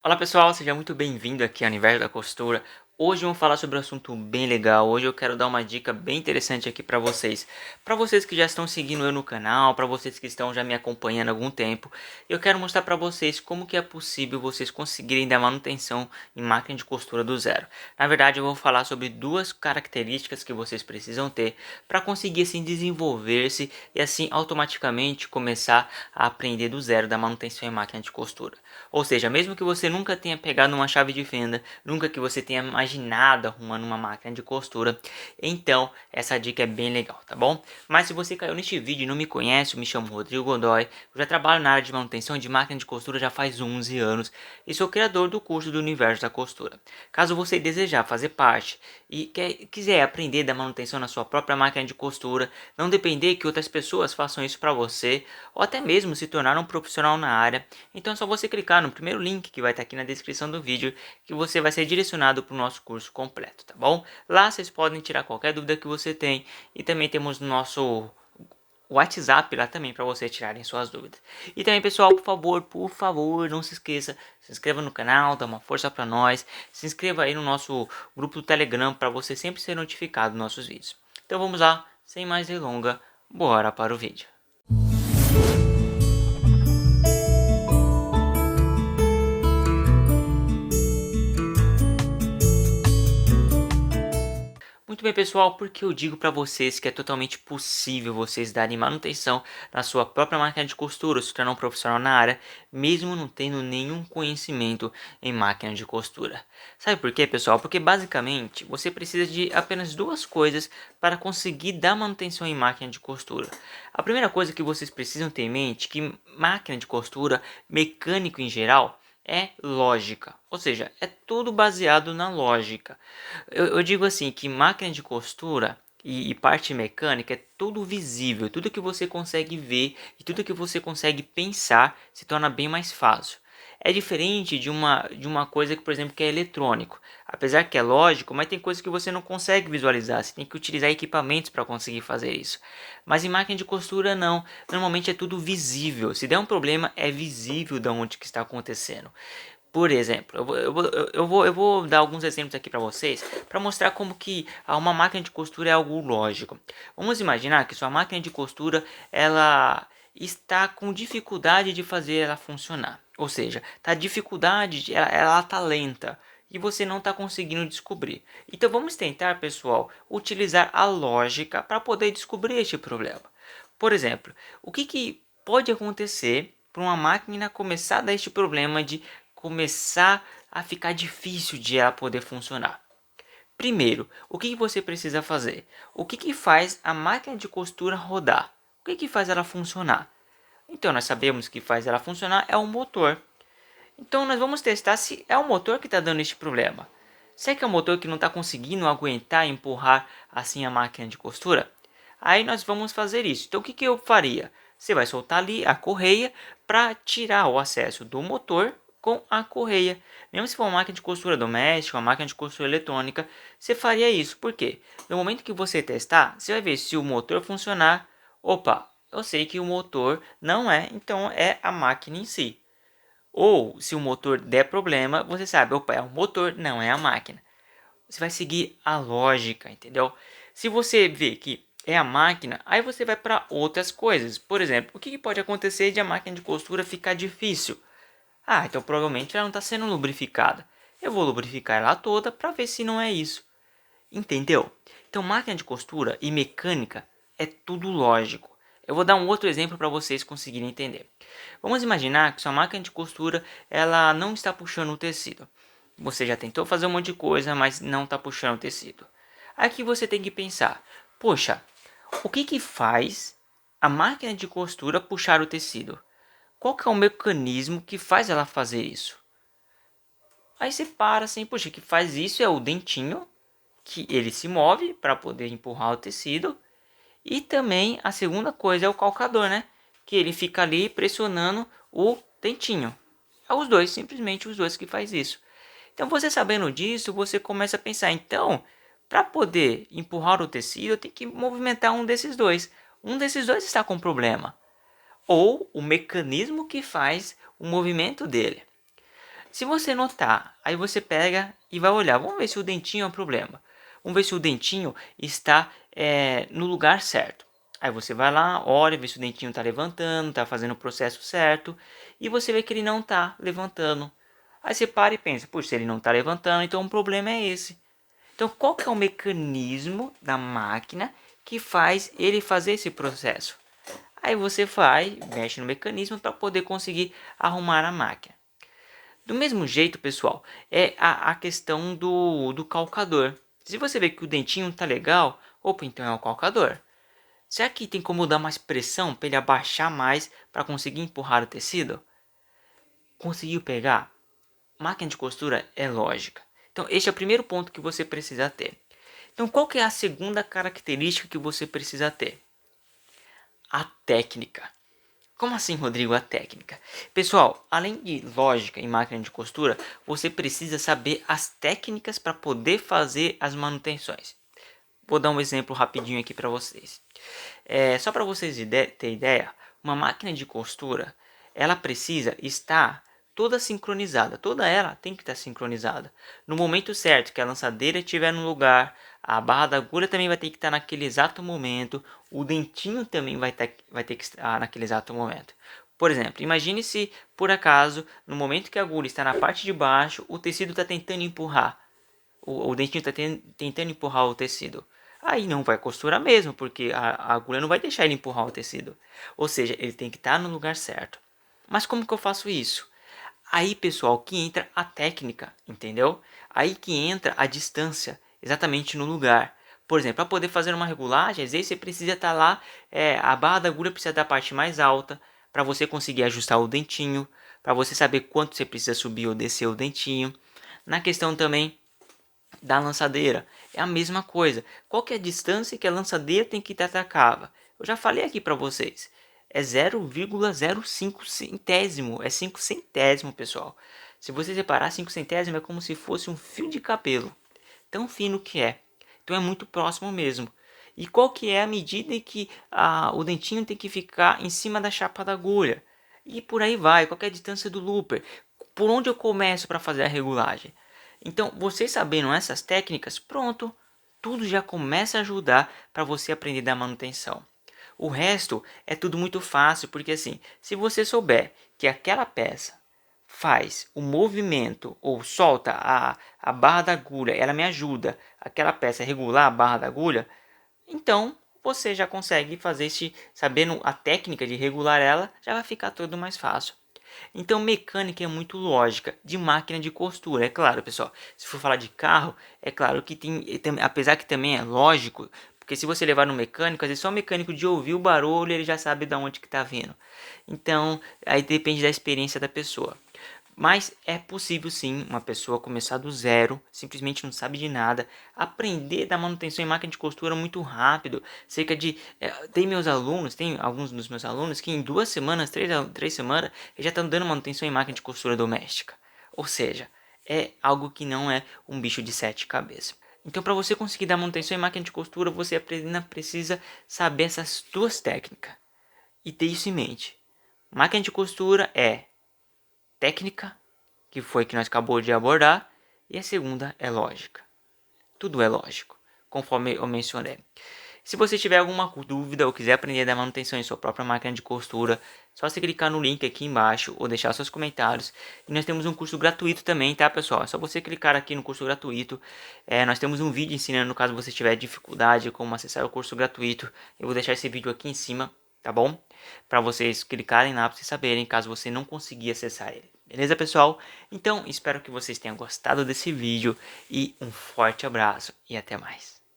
Olá pessoal, seja muito bem-vindo aqui ao Universo da Costura. Hoje vamos falar sobre um assunto bem legal. Hoje eu quero dar uma dica bem interessante aqui para vocês. Para vocês que já estão seguindo eu no canal, para vocês que estão já me acompanhando há algum tempo, eu quero mostrar para vocês como que é possível vocês conseguirem dar manutenção em máquina de costura do zero. Na verdade, eu vou falar sobre duas características que vocês precisam ter para conseguir assim desenvolver-se e assim automaticamente começar a aprender do zero da manutenção em máquina de costura. Ou seja, mesmo que você nunca tenha pegado uma chave de fenda, nunca que você tenha imaginado arrumando uma máquina de costura, então essa dica é bem legal, tá bom? Mas se você caiu neste vídeo e não me conhece, eu me chamo Rodrigo Godoy, eu já trabalho na área de manutenção de máquina de costura já faz 11 anos e sou criador do curso do Universo da Costura. Caso você desejar fazer parte e quiser aprender da manutenção na sua própria máquina de costura, não depender que outras pessoas façam isso para você, ou até mesmo se tornar um profissional na área, então é só você clicar no primeiro link que vai estar aqui na descrição do vídeo que você vai ser direcionado para o nosso curso completo, tá bom? Lá vocês podem tirar qualquer dúvida que você tem e também temos nosso WhatsApp lá também para vocês tirarem suas dúvidas. E também, pessoal, por favor, não se esqueça, se inscreva no canal, dá uma força para nós, se inscreva aí no nosso grupo do Telegram para você sempre ser notificado dos nossos vídeos. Então vamos lá, sem mais delonga, bora para o vídeo. Muito bem, pessoal, porque eu digo para vocês que é totalmente possível vocês darem manutenção na sua própria máquina de costura, se tornar um profissional na área, mesmo não tendo nenhum conhecimento em máquina de costura. Sabe por quê, pessoal? Porque basicamente você precisa de apenas duas coisas para conseguir dar manutenção em máquina de costura. A primeira coisa que vocês precisam ter em mente é que máquina de costura, mecânico em geral, é lógica, ou seja, é tudo baseado na lógica. Eu digo assim que máquina de costura e parte mecânica é tudo visível, tudo que você consegue ver e tudo que você consegue pensar se torna bem mais fácil. É diferente de uma coisa que, por exemplo, que é eletrônico. Apesar que é lógico, mas tem coisas que você não consegue visualizar. Você tem que utilizar equipamentos para conseguir fazer isso. Mas em máquina de costura não. Normalmente é tudo visível. Se der um problema, é visível de onde que está acontecendo. Por exemplo, eu vou dar alguns exemplos aqui para vocês para mostrar como que uma máquina de costura é algo lógico. Vamos imaginar que sua máquina de costura ela está com dificuldade de fazer ela funcionar. Ou seja, tá dificuldade, ela tá lenta e você não está conseguindo descobrir. Então vamos tentar, pessoal, utilizar a lógica para poder descobrir este problema. Por exemplo, o que pode acontecer para uma máquina começar a dar este problema de começar a ficar difícil de ela poder funcionar? Primeiro, o que você precisa fazer? O que faz a máquina de costura rodar? O que faz ela funcionar? Então, nós sabemos que faz ela funcionar é o motor. Então, nós vamos testar se é o motor que está dando este problema. Será que é o motor que não está conseguindo aguentar e empurrar assim a máquina de costura? Aí nós vamos fazer isso. Então, o que eu faria? Você vai soltar ali a correia para tirar o acesso do motor com a correia. Mesmo se for uma máquina de costura doméstica, uma máquina de costura eletrônica, você faria isso. Por quê? No momento que você testar, você vai ver se o motor funcionar. Opa, eu sei que o motor não é, então é a máquina em si. Ou se o motor der problema, você sabe, opa, é o motor, não é a máquina. Você vai seguir a lógica, entendeu? Se você vê que é a máquina, aí você vai para outras coisas. Por exemplo, o que pode acontecer de a máquina de costura ficar difícil? Ah, então provavelmente ela não está sendo lubrificada. Eu vou lubrificar ela toda para ver se não é isso. Entendeu? Então máquina de costura e mecânica é tudo lógico. Eu vou dar um outro exemplo para vocês conseguirem entender. Vamos imaginar que sua máquina de costura ela não está puxando o tecido. Você já tentou fazer um monte de coisa, mas não está puxando o tecido. Aqui você tem que pensar, poxa, o que faz a máquina de costura puxar o tecido? Qual que é o mecanismo que faz ela fazer isso? Aí você para assim, poxa, que faz isso é o dentinho, que ele se move para poder empurrar o tecido. E também a segunda coisa é o calcador, né? Que ele fica ali pressionando o dentinho. É os dois, simplesmente os dois que faz isso. Então você sabendo disso, você começa a pensar, então, para poder empurrar o tecido, eu tenho que movimentar um desses dois. Um desses dois está com problema. Ou o mecanismo que faz o movimento dele. Se você notar, aí você pega e vai olhar. Vamos ver se o dentinho é um problema. Vamos ver se o dentinho está no lugar certo. Aí você vai lá, olha, vê se o dentinho está levantando, está fazendo o processo certo. E você vê que ele não está levantando. Aí você para e pensa, puxa, se ele não está levantando, então o problema é esse. Então qual que é o mecanismo da máquina que faz ele fazer esse processo? Aí você vai, mexe no mecanismo para poder conseguir arrumar a máquina. Do mesmo jeito, pessoal, é a questão do calcador. Se você vê que o dentinho tá legal, opa, então é o calcador. Será que tem como dar mais pressão para ele abaixar mais para conseguir empurrar o tecido? Conseguiu pegar? Máquina de costura é lógica. Então, este é o primeiro ponto que você precisa ter. Então, qual que é a segunda característica que você precisa ter? A técnica. Como assim, Rodrigo, a técnica? Pessoal, além de lógica em máquina de costura, você precisa saber as técnicas para poder fazer as manutenções. Vou dar um exemplo rapidinho aqui para vocês. Só para vocês terem ideia, uma máquina de costura, ela precisa estar toda sincronizada. Toda ela tem que estar sincronizada. No momento certo, que a lançadeira estiver no lugar, a barra da agulha também vai ter que estar naquele exato momento, o dentinho também vai ter que estar naquele exato momento. Por exemplo, imagine se por acaso, no momento que a agulha está na parte de baixo, o tecido está tentando empurrar. O dentinho está tentando empurrar o tecido. Aí não vai costurar mesmo, porque a agulha não vai deixar ele empurrar o tecido. Ou seja, ele tem que estar no lugar certo. Mas como que eu faço isso? Aí, pessoal, que entra a técnica, entendeu? Aí que entra a distância, exatamente no lugar. Por exemplo, para poder fazer uma regulagem, às vezes você precisa estar lá, a barra da agulha precisa da parte mais alta, para você conseguir ajustar o dentinho, para você saber quanto você precisa subir ou descer o dentinho. Na questão também da lançadeira, é a mesma coisa. Qual que é a distância que a lançadeira tem que estar da cava? Eu já falei aqui para vocês. É 0,05 centésimo, é 5 centésimo, pessoal. Se você separar 5 centésimo é como se fosse um fio de cabelo. Tão fino que é. Então é muito próximo mesmo. E qual que é a medida em que o dentinho tem que ficar em cima da chapa da agulha? E por aí vai, qual que é a distância do looper? Por onde eu começo para fazer a regulagem? Então, vocês sabendo essas técnicas, pronto, tudo já começa a ajudar para você aprender da manutenção. O resto é tudo muito fácil, porque assim, se você souber que aquela peça faz o movimento ou solta a barra da agulha, ela me ajuda aquela peça a regular a barra da agulha, então você já consegue fazer esse, sabendo a técnica de regular ela, já vai ficar tudo mais fácil. Então, mecânica é muito lógica de máquina de costura, é claro, pessoal. Se for falar de carro, é claro que apesar que também é lógico, porque se você levar no mecânico, às vezes só o mecânico de ouvir o barulho, ele já sabe de onde que está vindo. Então, aí depende da experiência da pessoa. Mas é possível sim uma pessoa começar do zero, simplesmente não sabe de nada, aprender da manutenção em máquina de costura muito rápido. Cerca de. Tem alguns dos meus alunos que em 2 semanas, 3 semanas, eles já estão dando manutenção em máquina de costura doméstica. Ou seja, é algo que não é um bicho de 7 cabeças. Então, para você conseguir dar manutenção em máquina de costura, você apenas precisa saber essas duas técnicas e ter isso em mente. Máquina de costura é técnica, que foi que nós acabou de abordar, e a segunda é lógica. Tudo é lógico, conforme eu mencionei. Se você tiver alguma dúvida ou quiser aprender da manutenção em sua própria máquina de costura, só você clicar no link aqui embaixo ou deixar seus comentários. E nós temos um curso gratuito também, tá, pessoal? É só você clicar aqui no curso gratuito. Nós temos um vídeo ensinando, no caso você tiver dificuldade, como acessar o curso gratuito. Eu vou deixar esse vídeo aqui em cima, tá bom? Para vocês clicarem lá para vocês saberem, caso você não conseguir acessar ele. Beleza, pessoal? Então, espero que vocês tenham gostado desse vídeo e um forte abraço e até mais.